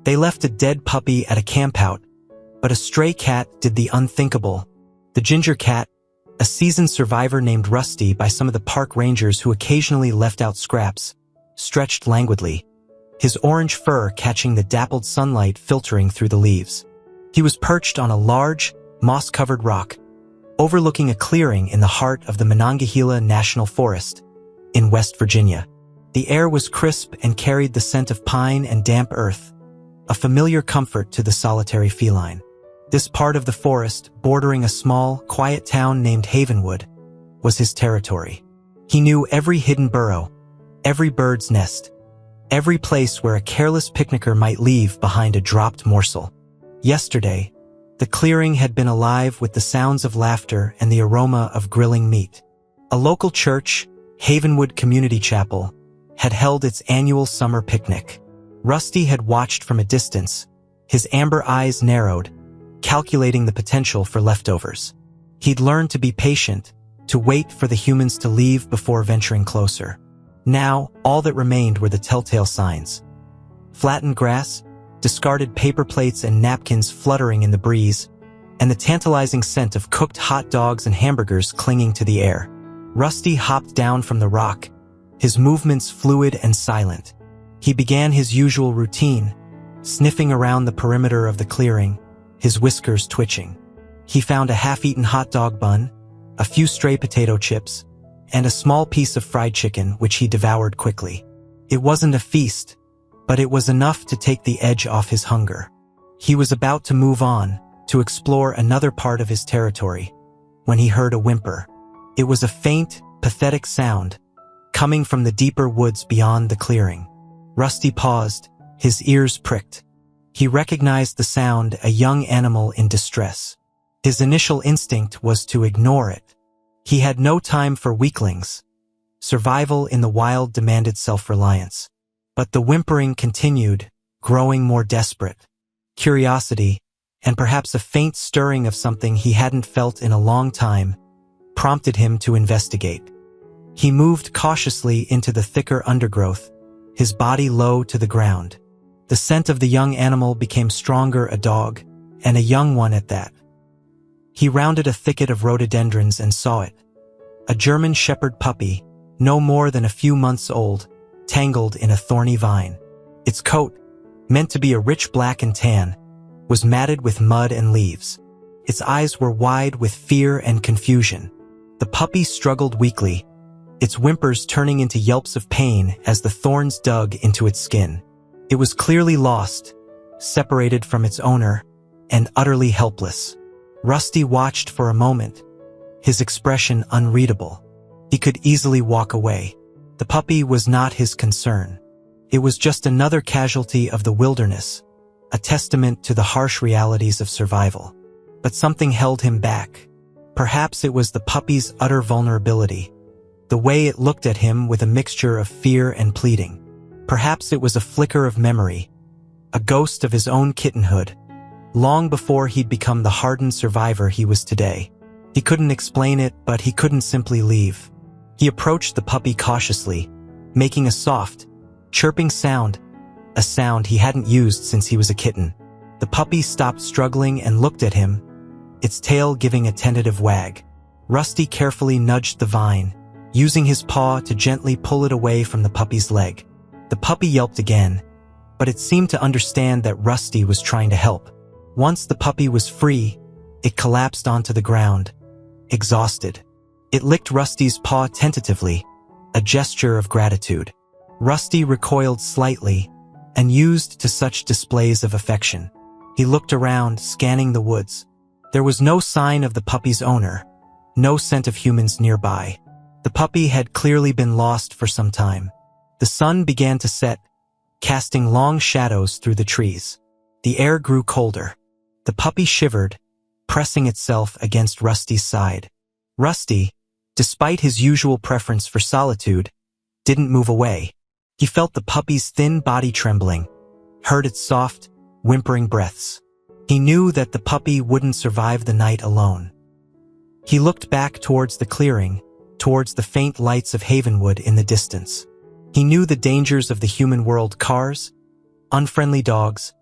They left a dead puppy at a campout, but a stray cat did the unthinkable. The ginger cat, a seasoned survivor named Rusty by some of the park rangers who occasionally left out scraps, stretched languidly, his orange fur catching the dappled sunlight filtering through the leaves. He was perched on a large, moss-covered rock, overlooking a clearing in the heart of the Monongahela National Forest in West Virginia. The air was crisp and carried the scent of pine and damp earth, a familiar comfort to the solitary feline. This part of the forest, bordering a small, quiet town named Havenwood, was his territory. He knew every hidden burrow, every bird's nest, every place where a careless picnicker might leave behind a dropped morsel. Yesterday, the clearing had been alive with the sounds of laughter and the aroma of grilling meat. A local church, Havenwood Community Chapel, had held its annual summer picnic. Rusty had watched from a distance, his amber eyes narrowed, calculating the potential for leftovers. He'd learned to be patient, to wait for the humans to leave before venturing closer. Now, all that remained were the telltale signs. Flattened grass, discarded paper plates and napkins fluttering in the breeze, and the tantalizing scent of cooked hot dogs and hamburgers clinging to the air. Rusty hopped down from the rock, his movements fluid and silent. He began his usual routine, sniffing around the perimeter of the clearing, his whiskers twitching. He found a half-eaten hot dog bun, a few stray potato chips, and a small piece of fried chicken which he devoured quickly. It wasn't a feast, but it was enough to take the edge off his hunger. He was about to move on, to explore another part of his territory, when he heard a whimper. It was a faint, pathetic sound, coming from the deeper woods beyond the clearing. Rusty paused, his ears pricked. He recognized the sound, a young animal in distress. His initial instinct was to ignore it. He had no time for weaklings. Survival in the wild demanded self-reliance. But the whimpering continued, growing more desperate. Curiosity, and perhaps a faint stirring of something he hadn't felt in a long time, prompted him to investigate. He moved cautiously into the thicker undergrowth, his body low to the ground. The scent of the young animal became stronger, a dog, and a young one at that. He rounded a thicket of rhododendrons and saw it. A German shepherd puppy, no more than a few months old, tangled in a thorny vine. Its coat, meant to be a rich black and tan, was matted with mud and leaves. Its eyes were wide with fear and confusion. The puppy struggled weakly, its whimpers turning into yelps of pain as the thorns dug into its skin. It was clearly lost, separated from its owner, and utterly helpless. Rusty watched for a moment, his expression unreadable. He could easily walk away. The puppy was not his concern. It was just another casualty of the wilderness, a testament to the harsh realities of survival. But something held him back. Perhaps it was the puppy's utter vulnerability, the way it looked at him with a mixture of fear and pleading. Perhaps it was a flicker of memory, a ghost of his own kittenhood, long before he'd become the hardened survivor he was today. He couldn't explain it, but he couldn't simply leave. He approached the puppy cautiously, making a soft, chirping sound, a sound he hadn't used since he was a kitten. The puppy stopped struggling and looked at him, its tail giving a tentative wag. Rusty carefully nudged the vine, using his paw to gently pull it away from the puppy's leg. The puppy yelped again, but it seemed to understand that Rusty was trying to help. Once the puppy was free, it collapsed onto the ground, exhausted. It licked Rusty's paw tentatively, a gesture of gratitude. Rusty recoiled slightly, unused to such displays of affection. He looked around, scanning the woods. There was no sign of the puppy's owner, no scent of humans nearby. The puppy had clearly been lost for some time. The sun began to set, casting long shadows through the trees. The air grew colder. The puppy shivered, pressing itself against Rusty's side. Rusty, despite his usual preference for solitude, didn't move away. He felt the puppy's thin body trembling, heard its soft, whimpering breaths. He knew that the puppy wouldn't survive the night alone. He looked back towards the clearing, towards the faint lights of Havenwood in the distance. He knew the dangers of the human world: cars, unfriendly dogs,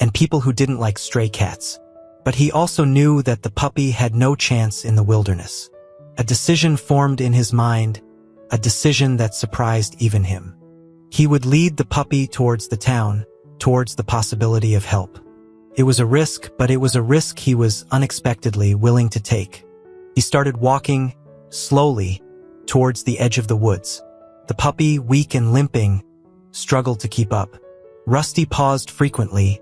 and people who didn't like stray cats. But he also knew that the puppy had no chance in the wilderness. A decision formed in his mind, a decision that surprised even him. He would lead the puppy towards the town, towards the possibility of help. It was a risk, but it was a risk he was unexpectedly willing to take. He started walking, slowly, towards the edge of the woods. The puppy, weak and limping, struggled to keep up. Rusty paused frequently,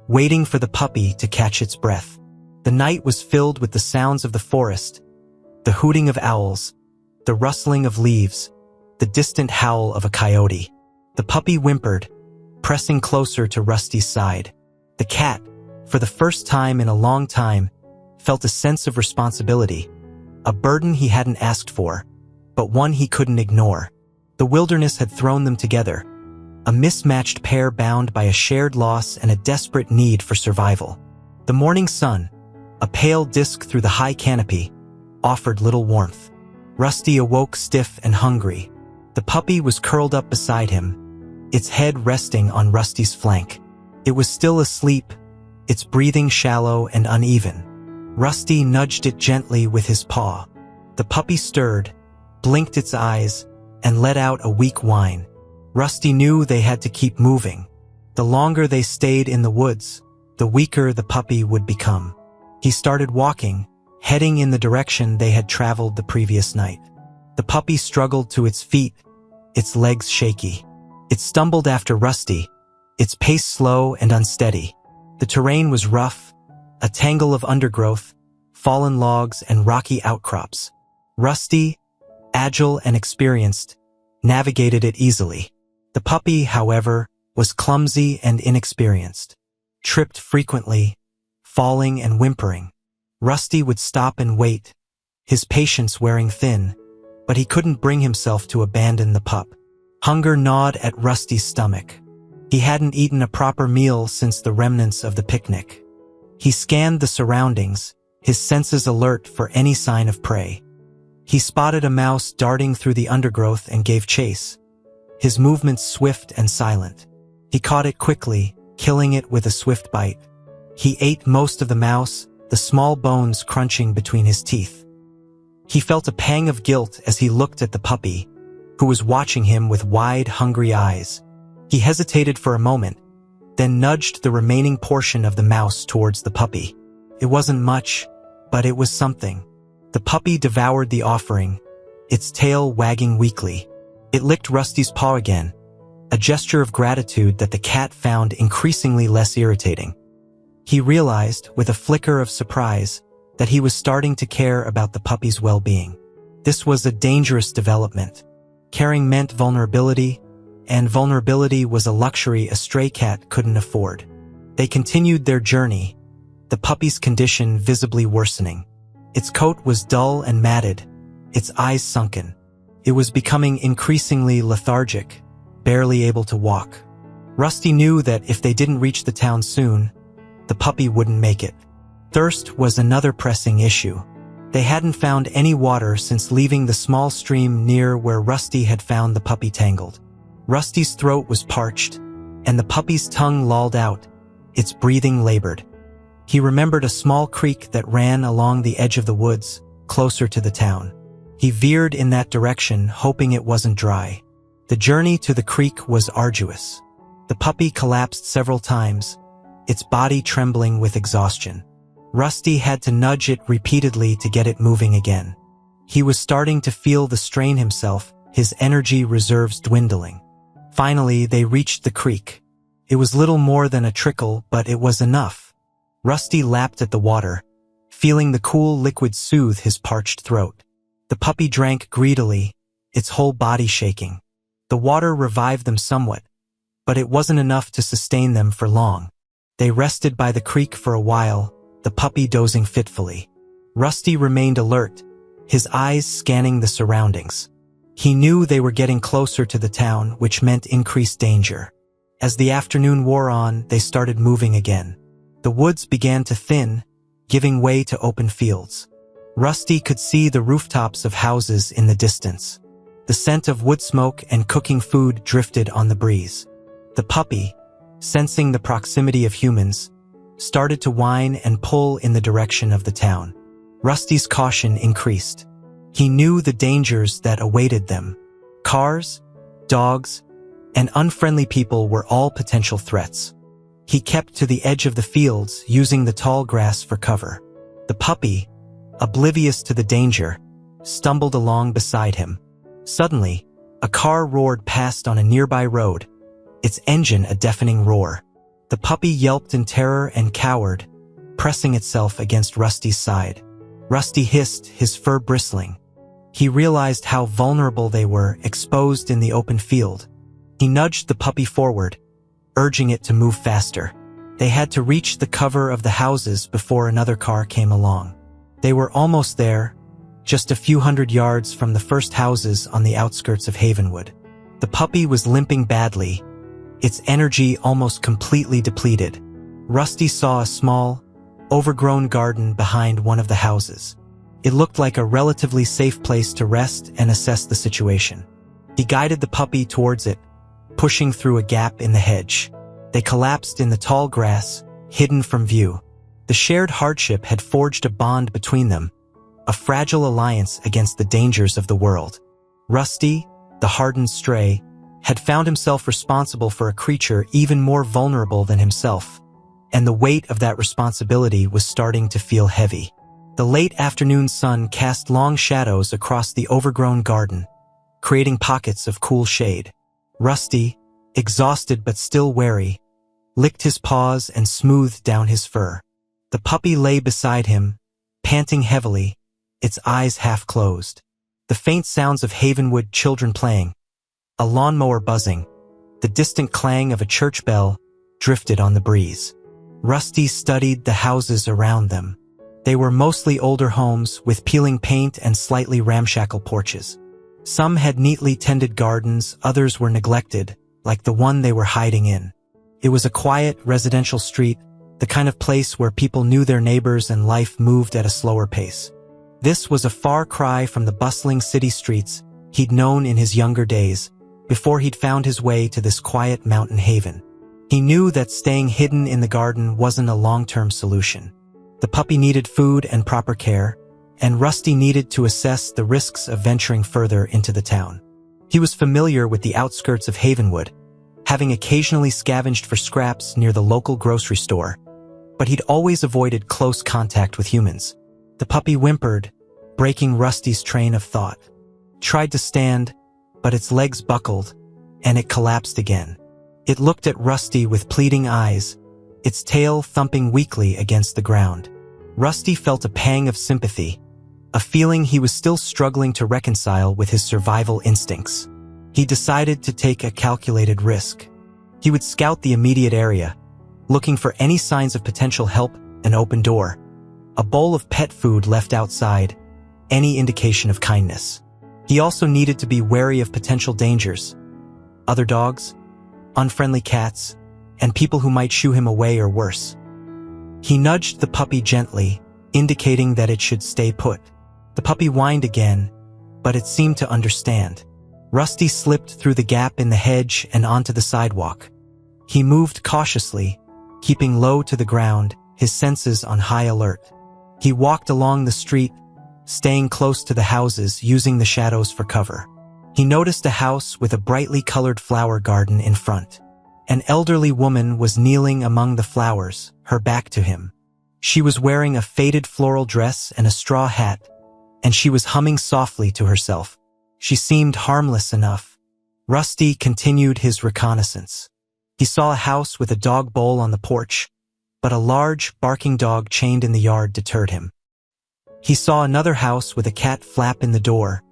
waiting for the puppy to catch its breath. The night was filled with the sounds of the forest, the hooting of owls, the rustling of leaves, the distant howl of a coyote. The puppy whimpered, pressing closer to Rusty's side. The cat, for the first time in a long time, felt a sense of responsibility, a burden he hadn't asked for, but one he couldn't ignore. The wilderness had thrown them together, a mismatched pair bound by a shared loss and a desperate need for survival. The morning sun, a pale disk through the high canopy, offered little warmth. Rusty awoke stiff and hungry. The puppy was curled up beside him, its head resting on Rusty's flank. It was still asleep, its breathing shallow and uneven. Rusty nudged it gently with his paw. The puppy stirred, blinked its eyes, and let out a weak whine. Rusty knew they had to keep moving. The longer they stayed in the woods, the weaker the puppy would become. He started walking, heading in the direction they had traveled the previous night. The puppy struggled to its feet, its legs shaky. It stumbled after Rusty, its pace slow and unsteady. The terrain was rough, a tangle of undergrowth, fallen logs and rocky outcrops. Rusty, agile and experienced, navigated it easily. The puppy, however, was clumsy and inexperienced, tripped frequently, falling and whimpering. Rusty would stop and wait, his patience wearing thin, but he couldn't bring himself to abandon the pup. Hunger gnawed at Rusty's stomach. He hadn't eaten a proper meal since the remnants of the picnic. He scanned the surroundings, his senses alert for any sign of prey. He spotted a mouse darting through the undergrowth and gave chase, his movements swift and silent. He caught it quickly, killing it with a swift bite. He ate most of the mouse, the small bones crunching between his teeth. He felt a pang of guilt as he looked at the puppy, who was watching him with wide, hungry eyes. He hesitated for a moment, then nudged the remaining portion of the mouse towards the puppy. It wasn't much, but it was something. The puppy devoured the offering, its tail wagging weakly. It licked Rusty's paw again, a gesture of gratitude that the cat found increasingly less irritating. He realized, with a flicker of surprise, that he was starting to care about the puppy's well-being. This was a dangerous development. Caring meant vulnerability, and vulnerability was a luxury a stray cat couldn't afford. They continued their journey, the puppy's condition visibly worsening. Its coat was dull and matted, its eyes sunken. It was becoming increasingly lethargic, barely able to walk. Rusty knew that if they didn't reach the town soon, the puppy wouldn't make it. Thirst was another pressing issue. They hadn't found any water since leaving the small stream near where Rusty had found the puppy tangled. Rusty's throat was parched, and the puppy's tongue lolled out, its breathing labored. He remembered a small creek that ran along the edge of the woods, closer to the town. He veered in that direction, hoping it wasn't dry. The journey to the creek was arduous. The puppy collapsed several times, its body trembling with exhaustion. Rusty had to nudge it repeatedly to get it moving again. He was starting to feel the strain himself, his energy reserves dwindling. Finally, they reached the creek. It was little more than a trickle, but it was enough. Rusty lapped at the water, feeling the cool liquid soothe his parched throat. The puppy drank greedily, its whole body shaking. The water revived them somewhat, but it wasn't enough to sustain them for long. They rested by the creek for a while, the puppy dozing fitfully. Rusty remained alert, his eyes scanning the surroundings. He knew they were getting closer to the town, which meant increased danger. As the afternoon wore on, they started moving again. The woods began to thin, giving way to open fields. Rusty could see the rooftops of houses in the distance. The scent of wood smoke and cooking food drifted on the breeze. The puppy, sensing the proximity of humans, started to whine and pull in the direction of the town. Rusty's caution increased. He knew the dangers that awaited them. Cars, dogs, and unfriendly people were all potential threats. He kept to the edge of the fields, using the tall grass for cover. The puppy, oblivious to the danger, stumbled along beside him. Suddenly, a car roared past on a nearby road, its engine a deafening roar. The puppy yelped in terror and cowered, pressing itself against Rusty's side. Rusty hissed, his fur bristling. He realized how vulnerable they were, exposed in the open field. He nudged the puppy forward, urging it to move faster. They had to reach the cover of the houses before another car came along. They were almost there, just a few hundred yards from the first houses on the outskirts of Havenwood. The puppy was limping badly, its energy almost completely depleted. Rusty saw a small, overgrown garden behind one of the houses. It looked like a relatively safe place to rest and assess the situation. He guided the puppy towards it, pushing through a gap in the hedge. They collapsed in the tall grass, hidden from view. The shared hardship had forged a bond between them, a fragile alliance against the dangers of the world. Rusty, the hardened stray, had found himself responsible for a creature even more vulnerable than himself, and the weight of that responsibility was starting to feel heavy. The late afternoon sun cast long shadows across the overgrown garden, creating pockets of cool shade. Rusty, exhausted but still wary, licked his paws and smoothed down his fur. The puppy lay beside him, panting heavily, its eyes half closed. The faint sounds of Havenwood children playing, a lawnmower buzzing, the distant clang of a church bell drifted on the breeze. Rusty studied the houses around them. They were mostly older homes with peeling paint and slightly ramshackle porches. Some had neatly tended gardens, others were neglected, like the one they were hiding in. It was a quiet, residential street, the kind of place where people knew their neighbors and life moved at a slower pace. This was a far cry from the bustling city streets he'd known in his younger days, before he'd found his way to this quiet mountain haven. He knew that staying hidden in the garden wasn't a long-term solution. The puppy needed food and proper care, and Rusty needed to assess the risks of venturing further into the town. He was familiar with the outskirts of Havenwood, having occasionally scavenged for scraps near the local grocery store, but he'd always avoided close contact with humans. The puppy whimpered, breaking Rusty's train of thought. Tried to stand, but its legs buckled, and it collapsed again. It looked at Rusty with pleading eyes, its tail thumping weakly against the ground. Rusty felt a pang of sympathy, a feeling he was still struggling to reconcile with his survival instincts. He decided to take a calculated risk. He would scout the immediate area, looking for any signs of potential help, an open door, a bowl of pet food left outside, any indication of kindness. He also needed to be wary of potential dangers, other dogs, unfriendly cats, and people who might shoo him away or worse. He nudged the puppy gently, indicating that it should stay put. The puppy whined again, but it seemed to understand. Rusty slipped through the gap in the hedge and onto the sidewalk. He moved cautiously, keeping low to the ground, his senses on high alert. He walked along the street, staying close to the houses, using the shadows for cover. He noticed a house with a brightly colored flower garden in front. An elderly woman was kneeling among the flowers, her back to him. She was wearing a faded floral dress and a straw hat, and she was humming softly to herself. She seemed harmless enough. Rusty continued his reconnaissance. He saw a house with a dog bowl on the porch, but a large, barking dog chained in the yard deterred him. He saw another house with a cat flap in the door,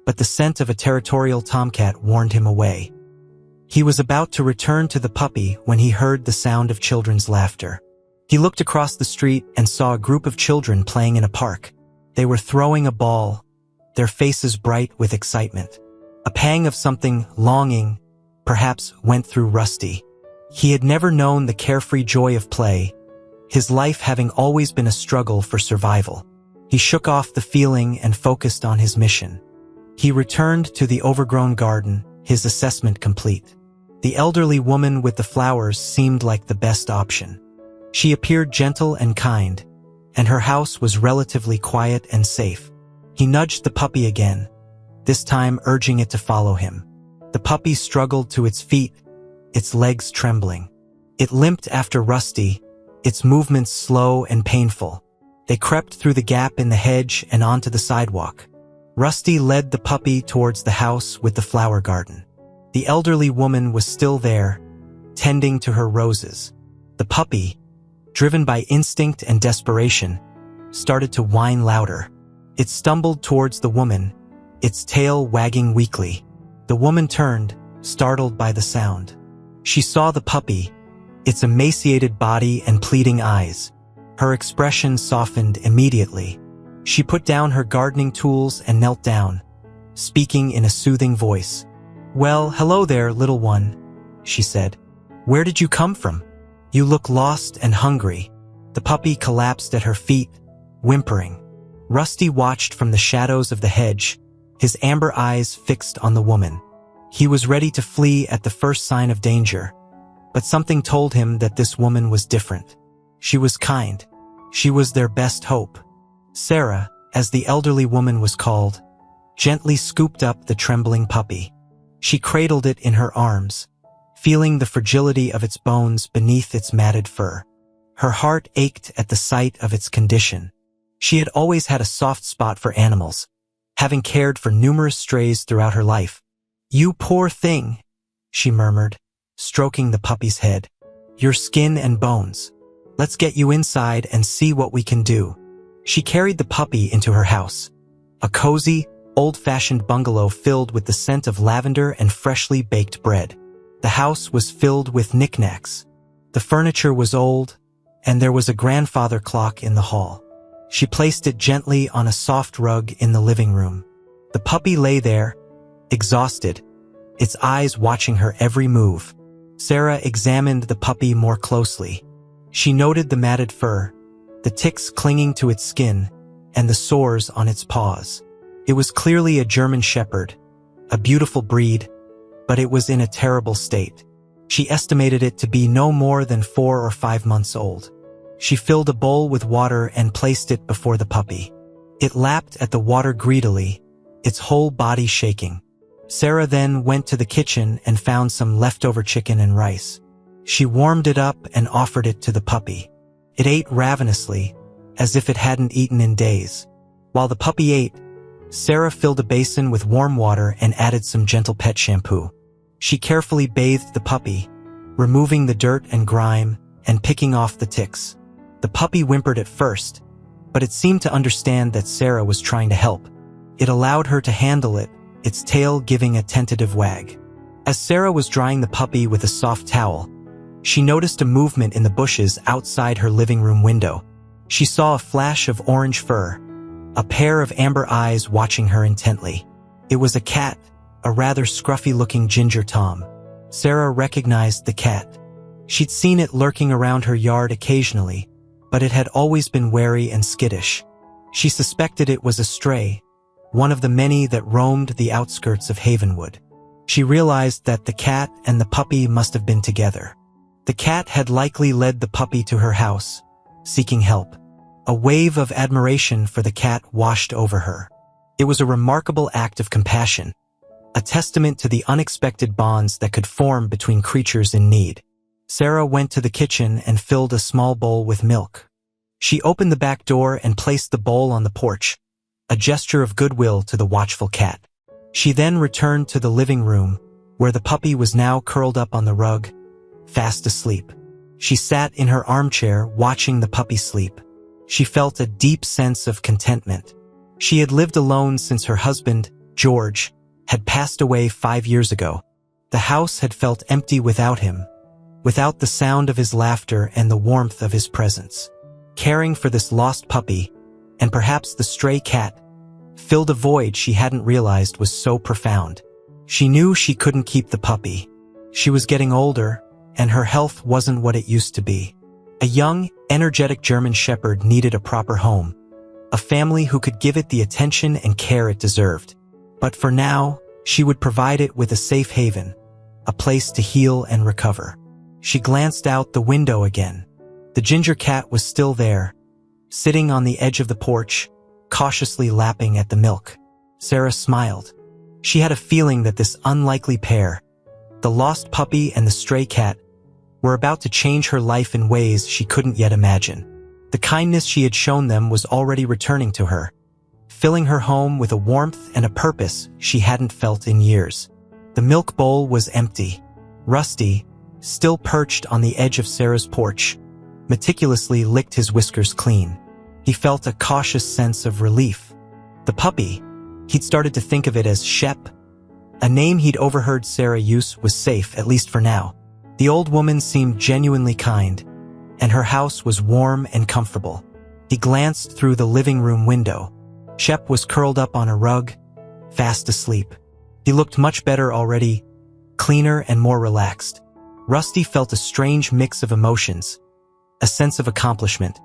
but the scent of a territorial tomcat warned him away. He was about to return to the puppy when he heard the sound of children's laughter. He looked across the street and saw a group of children playing in a park. They were throwing a ball, their faces bright with excitement. A pang of something longing, perhaps, went through Rusty. He had never known the carefree joy of play, his life having always been a struggle for survival. He shook off the feeling and focused on his mission. He returned to the overgrown garden, his assessment complete. The elderly woman with the flowers seemed like the best option. She appeared gentle and kind, and her house was relatively quiet and safe. He nudged the puppy again, this time urging it to follow him. The puppy struggled to its feet, its legs trembling. It limped after Rusty, its movements slow and painful. They crept through the gap in the hedge and onto the sidewalk. Rusty led the puppy towards the house with the flower garden. The elderly woman was still there, tending to her roses. The puppy, driven by instinct and desperation, started to whine louder. It stumbled towards the woman, its tail wagging weakly. The woman turned, startled by the sound. She saw the puppy, its emaciated body and pleading eyes. Her expression softened immediately. She put down her gardening tools and knelt down, speaking in a soothing voice. "Well, hello there, little one," she said. "Where did you come from? You look lost and hungry." The puppy collapsed at her feet, whimpering. Rusty watched from the shadows of the hedge, his amber eyes fixed on the woman. He was ready to flee at the first sign of danger, but something told him that this woman was different. She was kind. She was their best hope. Sarah, as the elderly woman was called, gently scooped up the trembling puppy. She cradled it in her arms, feeling the fragility of its bones beneath its matted fur. Her heart ached at the sight of its condition. She had always had a soft spot for animals, having cared for numerous strays throughout her life. "You poor thing," she murmured, stroking the puppy's head. "Your skin and bones. Let's get you inside and see what we can do." She carried the puppy into her house, a cozy, old-fashioned bungalow filled with the scent of lavender and freshly baked bread. The house was filled with knickknacks. The furniture was old, and there was a grandfather clock in the hall. She placed it gently on a soft rug in the living room. The puppy lay there, exhausted, its eyes watching her every move. Sarah examined the puppy more closely. She noted the matted fur, the ticks clinging to its skin, and the sores on its paws. It was clearly a German Shepherd, a beautiful breed, but it was in a terrible state. She estimated it to be no more than 4 or 5 months old. She filled a bowl with water and placed it before the puppy. It lapped at the water greedily, its whole body shaking. Sarah then went to the kitchen and found some leftover chicken and rice. She warmed it up and offered it to the puppy. It ate ravenously, as if it hadn't eaten in days. While the puppy ate, Sarah filled a basin with warm water and added some gentle pet shampoo. She carefully bathed the puppy, removing the dirt and grime and picking off the ticks. The puppy whimpered at first, but it seemed to understand that Sarah was trying to help. It allowed her to handle it, its tail giving a tentative wag. As Sarah was drying the puppy with a soft towel, she noticed a movement in the bushes outside her living room window. She saw a flash of orange fur, a pair of amber eyes watching her intently. It was a cat, a rather scruffy-looking ginger tom. Sarah recognized the cat. She'd seen it lurking around her yard occasionally, but it had always been wary and skittish. She suspected it was a stray, one of the many that roamed the outskirts of Havenwood. She realized that the cat and the puppy must have been together. The cat had likely led the puppy to her house, seeking help. A wave of admiration for the cat washed over her. It was a remarkable act of compassion, a testament to the unexpected bonds that could form between creatures in need. Sarah went to the kitchen and filled a small bowl with milk. She opened the back door and placed the bowl on the porch, a gesture of goodwill to the watchful cat. She then returned to the living room, where the puppy was now curled up on the rug, fast asleep. She sat in her armchair watching the puppy sleep. She felt a deep sense of contentment. She had lived alone since her husband, George, had passed away 5 years ago. The house had felt empty without him, without the sound of his laughter and the warmth of his presence. Caring for this lost puppy, and perhaps the stray cat, filled a void she hadn't realized was so profound. She knew she couldn't keep the puppy. She was getting older, and her health wasn't what it used to be. A young, energetic German Shepherd needed a proper home, a family who could give it the attention and care it deserved. But for now, she would provide it with a safe haven, a place to heal and recover. She glanced out the window again. The ginger cat was still there, sitting on the edge of the porch, cautiously lapping at the milk. Sarah smiled. She had a feeling that this unlikely pair, the lost puppy and the stray cat, were about to change her life in ways she couldn't yet imagine. The kindness she had shown them was already returning to her, filling her home with a warmth and a purpose she hadn't felt in years. The milk bowl was empty. Rusty, still perched on the edge of Sarah's porch, meticulously licked his whiskers clean. He felt a cautious sense of relief. The puppy, he'd started to think of it as Shep, a name he'd overheard Sarah use, was safe, at least for now. The old woman seemed genuinely kind, and her house was warm and comfortable. He glanced through the living room window. Shep was curled up on a rug, fast asleep. He looked much better already, cleaner and more relaxed. Rusty felt a strange mix of emotions, a sense of accomplishment,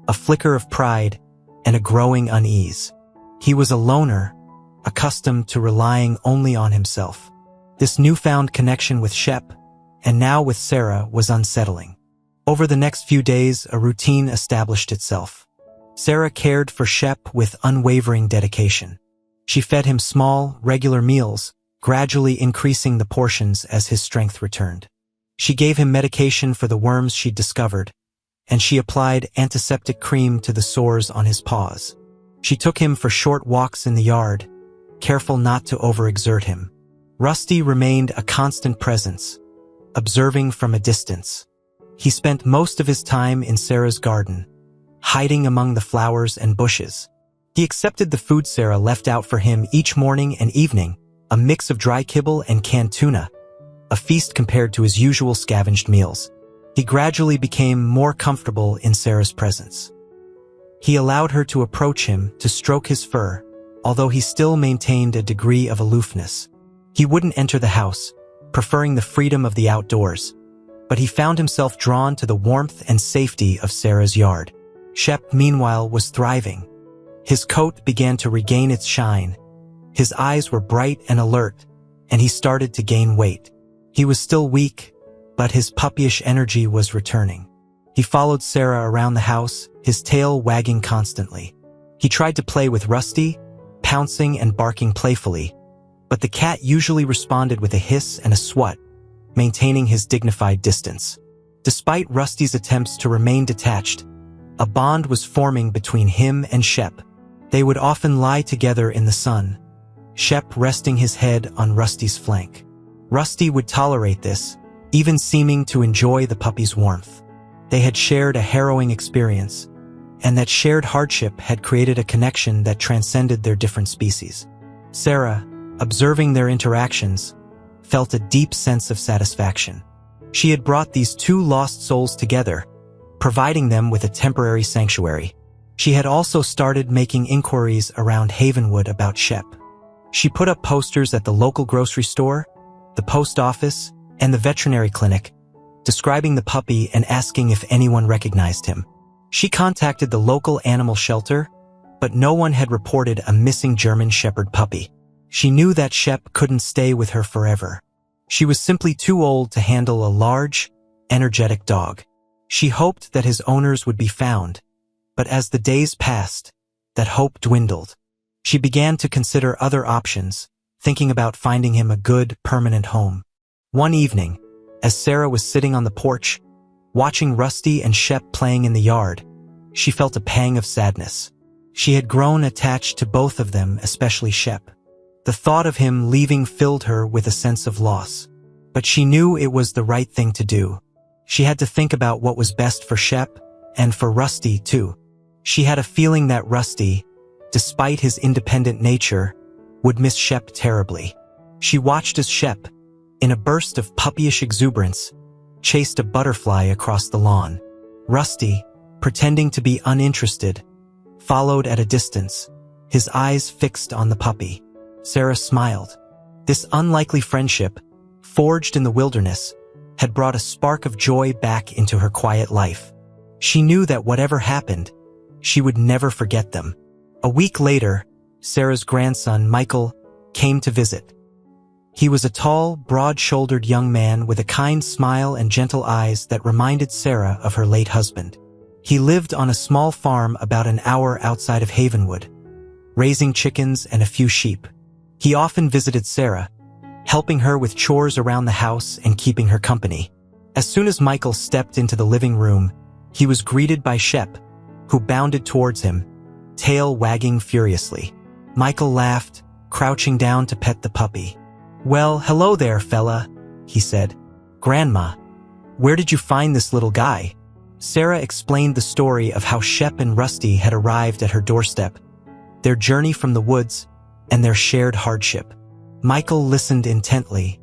a flicker of pride, and a growing unease. He was a loner, accustomed to relying only on himself. This newfound connection with Shep, and now with Sarah, was unsettling. Over the next few days, a routine established itself. Sarah cared for Shep with unwavering dedication. She fed him small, regular meals, gradually increasing the portions as his strength returned. She gave him medication for the worms she'd discovered, and she applied antiseptic cream to the sores on his paws. She took him for short walks in the yard, careful not to overexert him. Rusty remained a constant presence, observing from a distance. He spent most of his time in Sarah's garden, hiding among the flowers and bushes. He accepted the food Sarah left out for him each morning and evening, a mix of dry kibble and canned tuna, a feast compared to his usual scavenged meals. He gradually became more comfortable in Sarah's presence. He allowed her to approach him, to stroke his fur, although he still maintained a degree of aloofness. He wouldn't enter the house, preferring the freedom of the outdoors, but he found himself drawn to the warmth and safety of Sarah's yard. Shep, meanwhile, was thriving. His coat began to regain its shine. His eyes were bright and alert, and he started to gain weight. He was still weak, but his puppyish energy was returning. He followed Sarah around the house, his tail wagging constantly. He tried to play with Rusty, pouncing and barking playfully, but the cat usually responded with a hiss and a swat, maintaining his dignified distance. Despite Rusty's attempts to remain detached, a bond was forming between him and Shep. They would often lie together in the sun, Shep resting his head on Rusty's flank. Rusty would tolerate this, even seeming to enjoy the puppy's warmth. They had shared a harrowing experience, and that shared hardship had created a connection that transcended their different species. Sarah, observing their interactions, felt a deep sense of satisfaction. She had brought these two lost souls together, providing them with a temporary sanctuary. She had also started making inquiries around Havenwood about Shep. She put up posters at the local grocery store, the post office, and the veterinary clinic, describing the puppy and asking if anyone recognized him. She contacted the local animal shelter, but no one had reported a missing German Shepherd puppy. She knew that Shep couldn't stay with her forever. She was simply too old to handle a large, energetic dog. She hoped that his owners would be found, but as the days passed, that hope dwindled. She began to consider other options, thinking about finding him a good, permanent home. One evening, as Sarah was sitting on the porch, watching Rusty and Shep playing in the yard, she felt a pang of sadness. She had grown attached to both of them, especially Shep. The thought of him leaving filled her with a sense of loss. But she knew it was the right thing to do. She had to think about what was best for Shep, and for Rusty too. She had a feeling that Rusty, despite his independent nature, would miss Shep terribly. She watched as Shep, in a burst of puppyish exuberance, chased a butterfly across the lawn. Rusty, pretending to be uninterested, followed at a distance, his eyes fixed on the puppy. Sarah smiled. This unlikely friendship, forged in the wilderness, had brought a spark of joy back into her quiet life. She knew that whatever happened, she would never forget them. A week later, Sarah's grandson, Michael, came to visit. He was a tall, broad-shouldered young man with a kind smile and gentle eyes that reminded Sarah of her late husband. He lived on a small farm about an hour outside of Havenwood, raising chickens and a few sheep. He often visited Sarah, helping her with chores around the house and keeping her company. As soon as Michael stepped into the living room, he was greeted by Shep, who bounded towards him, tail wagging furiously. Michael laughed, crouching down to pet the puppy. "Well, hello there, fella," he said. "Grandma, where did you find this little guy?" Sarah explained the story of how Shep and Rusty had arrived at her doorstep, their journey from the woods, and their shared hardship. Michael listened intently,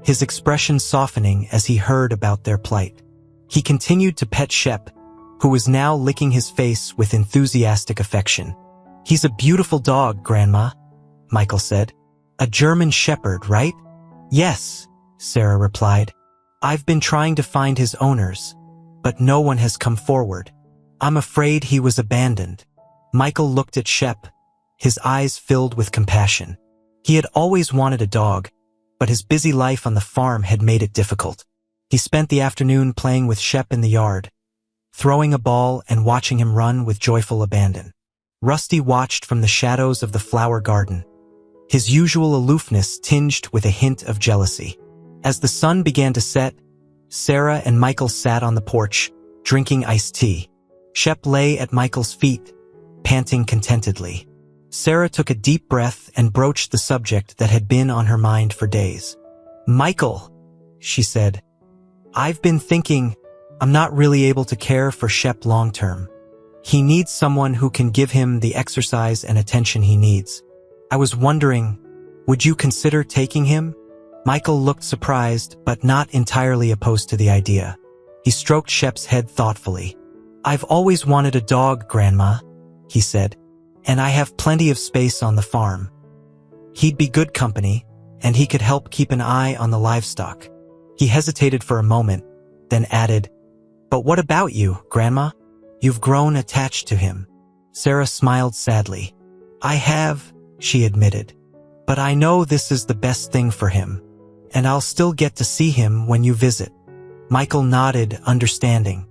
his expression softening as he heard about their plight. He continued to pet Shep, who was now licking his face with enthusiastic affection. "He's a beautiful dog, Grandma," Michael said. "A German Shepherd, right?" "Yes," Sarah replied. "I've been trying to find his owners, but no one has come forward. I'm afraid he was abandoned." Michael looked at Shep, his eyes filled with compassion. He had always wanted a dog, but his busy life on the farm had made it difficult. He spent the afternoon playing with Shep in the yard, throwing a ball and watching him run with joyful abandon. Rusty watched from the shadows of the flower garden, his usual aloofness tinged with a hint of jealousy. As the sun began to set, Sarah and Michael sat on the porch, drinking iced tea. Shep lay at Michael's feet, panting contentedly. Sarah took a deep breath and broached the subject that had been on her mind for days. "Michael," she said, "I've been thinking I'm not really able to care for Shep long-term. He needs someone who can give him the exercise and attention he needs. I was wondering, would you consider taking him?" Michael looked surprised, but not entirely opposed to the idea. He stroked Shep's head thoughtfully. "I've always wanted a dog, Grandma," he said, "and I have plenty of space on the farm. He'd be good company, and he could help keep an eye on the livestock." He hesitated for a moment, then added, "But what about you, Grandma? You've grown attached to him." Sarah smiled sadly. "I have," she admitted, "but I know this is the best thing for him, and I'll still get to see him when you visit." Michael nodded, understanding.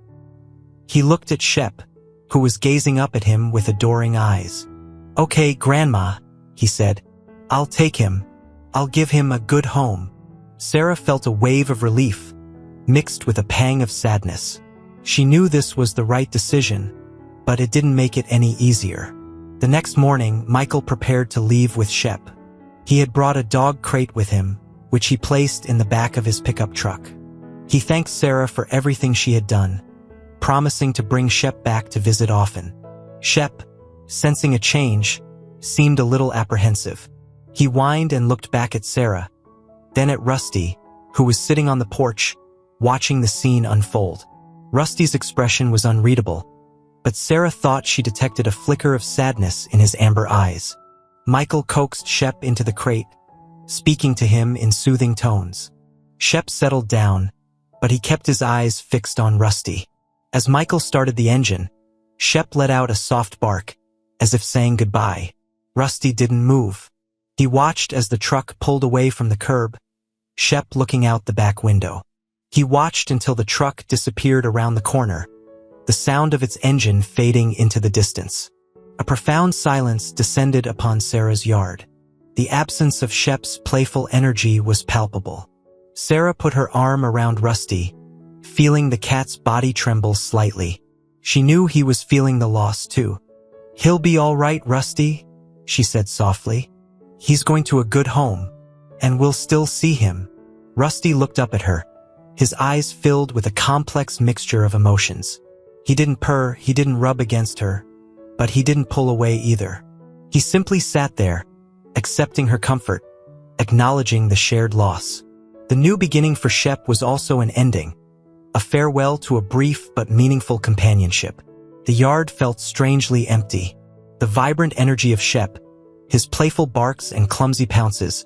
He looked at Shep, who was gazing up at him with adoring eyes. "Okay, Grandma," he said, "I'll take him. I'll give him a good home." Sarah felt a wave of relief, mixed with a pang of sadness. She knew this was the right decision, but it didn't make it any easier. The next morning, Michael prepared to leave with Shep. He had brought a dog crate with him, which he placed in the back of his pickup truck. He thanked Sarah for everything she had done, promising to bring Shep back to visit often. Shep, sensing a change, seemed a little apprehensive. He whined and looked back at Sarah, then at Rusty, who was sitting on the porch, watching the scene unfold. Rusty's expression was unreadable, but Sarah thought she detected a flicker of sadness in his amber eyes. Michael coaxed Shep into the crate, speaking to him in soothing tones. Shep settled down, but he kept his eyes fixed on Rusty. As Michael started the engine, Shep let out a soft bark, as if saying goodbye. Rusty didn't move. He watched as the truck pulled away from the curb, Shep looking out the back window. He watched until the truck disappeared around the corner, the sound of its engine fading into the distance. A profound silence descended upon Sarah's yard. The absence of Shep's playful energy was palpable. Sarah put her arm around Rusty, feeling the cat's body tremble slightly. She knew he was feeling the loss too. "He'll be all right, Rusty," she said softly. "He's going to a good home, and we'll still see him." Rusty looked up at her, his eyes filled with a complex mixture of emotions. He didn't purr, he didn't rub against her, but he didn't pull away either. He simply sat there, accepting her comfort, acknowledging the shared loss. The new beginning for Shep was also an ending, a farewell to a brief but meaningful companionship. The yard felt strangely empty. The vibrant energy of Shep, his playful barks and clumsy pounces,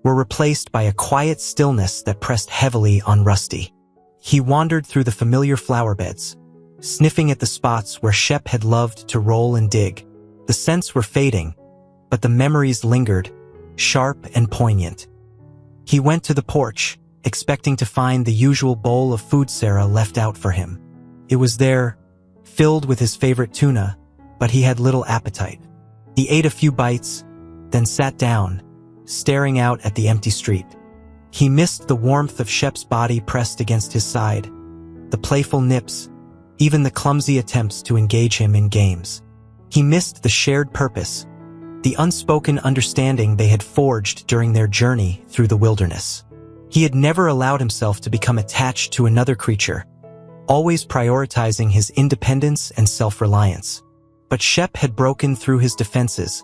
were replaced by a quiet stillness that pressed heavily on Rusty. He wandered through the familiar flower beds, sniffing at the spots where Shep had loved to roll and dig. The scents were fading, but the memories lingered, sharp and poignant. He went to the porch, expecting to find the usual bowl of food Sarah left out for him. It was there, filled with his favorite tuna, but he had little appetite. He ate a few bites, then sat down, staring out at the empty street. He missed the warmth of Shep's body pressed against his side, the playful nips, even the clumsy attempts to engage him in games. He missed the shared purpose, the unspoken understanding they had forged during their journey through the wilderness. He had never allowed himself to become attached to another creature, always prioritizing his independence and self-reliance. But Shep had broken through his defenses,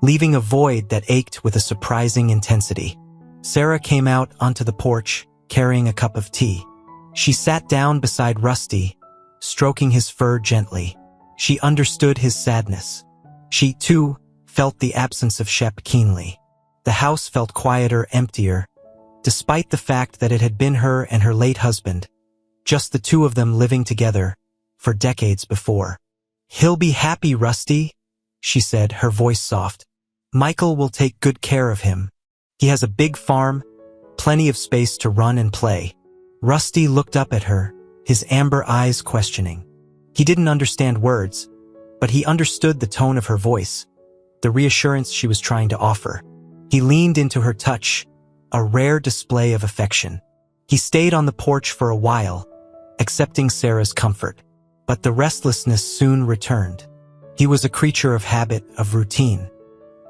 leaving a void that ached with a surprising intensity. Sarah came out onto the porch, carrying a cup of tea. She sat down beside Rusty, stroking his fur gently. She understood his sadness. She, too, felt the absence of Shep keenly. The house felt quieter, emptier, despite the fact that it had been her and her late husband, just the two of them living together, for decades before. "He'll be happy, Rusty," she said, her voice soft. "Michael will take good care of him. He has a big farm, plenty of space to run and play." Rusty looked up at her, his amber eyes questioning. He didn't understand words, but he understood the tone of her voice, the reassurance she was trying to offer. He leaned into her touch, a rare display of affection. He stayed on the porch for a while, accepting Sarah's comfort. But the restlessness soon returned. He was a creature of habit, of routine.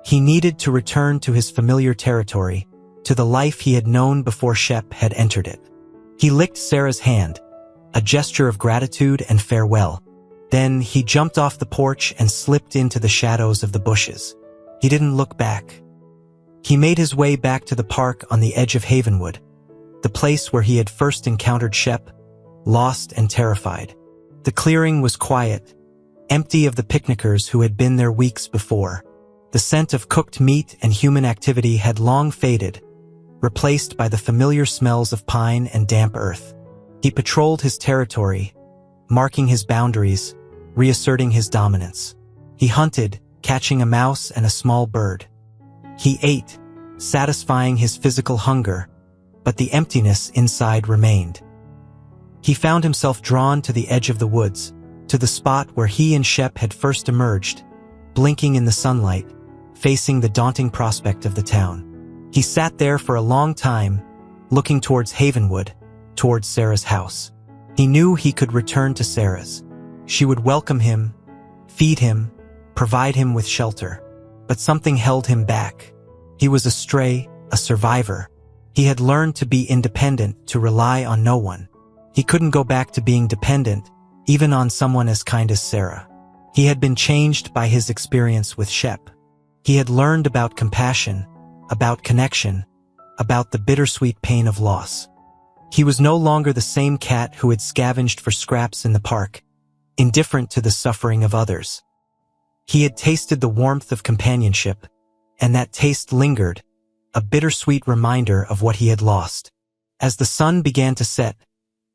He needed to return to his familiar territory, to the life he had known before Shep had entered it. He licked Sarah's hand, a gesture of gratitude and farewell. Then he jumped off the porch and slipped into the shadows of the bushes. He didn't look back. He made his way back to the park on the edge of Havenwood, the place where he had first encountered Shep, lost and terrified. The clearing was quiet, empty of the picnickers who had been there weeks before. The scent of cooked meat and human activity had long faded, replaced by the familiar smells of pine and damp earth. He patrolled his territory, marking his boundaries, reasserting his dominance. He hunted, catching a mouse and a small bird. He ate, satisfying his physical hunger, but the emptiness inside remained. He found himself drawn to the edge of the woods, to the spot where he and Shep had first emerged, blinking in the sunlight, facing the daunting prospect of the town. He sat there for a long time, looking towards Havenwood, towards Sarah's house. He knew he could return to Sarah's. She would welcome him, feed him, provide him with shelter. But something held him back. He was a stray, a survivor. He had learned to be independent, to rely on no one. He couldn't go back to being dependent, even on someone as kind as Sarah. He had been changed by his experience with Shep. He had learned about compassion, about connection, about the bittersweet pain of loss. He was no longer the same cat who had scavenged for scraps in the park, indifferent to the suffering of others. He had tasted the warmth of companionship, and that taste lingered, a bittersweet reminder of what he had lost. As the sun began to set,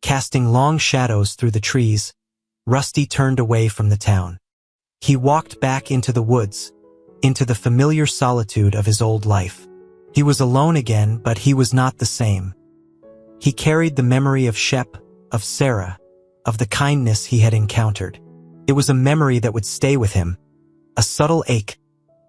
casting long shadows through the trees, Rusty turned away from the town. He walked back into the woods, into the familiar solitude of his old life. He was alone again, but he was not the same. He carried the memory of Shep, of Sarah, of the kindness he had encountered. It was a memory that would stay with him, a subtle ache,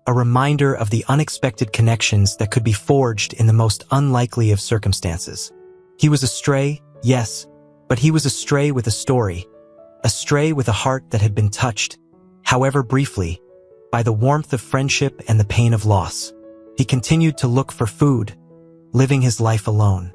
a reminder of the unexpected connections that could be forged in the most unlikely of circumstances. He was a stray, yes, but he was a stray with a story, a stray with a heart that had been touched, however briefly, by the warmth of friendship and the pain of loss. He continued to look for food, living his life alone.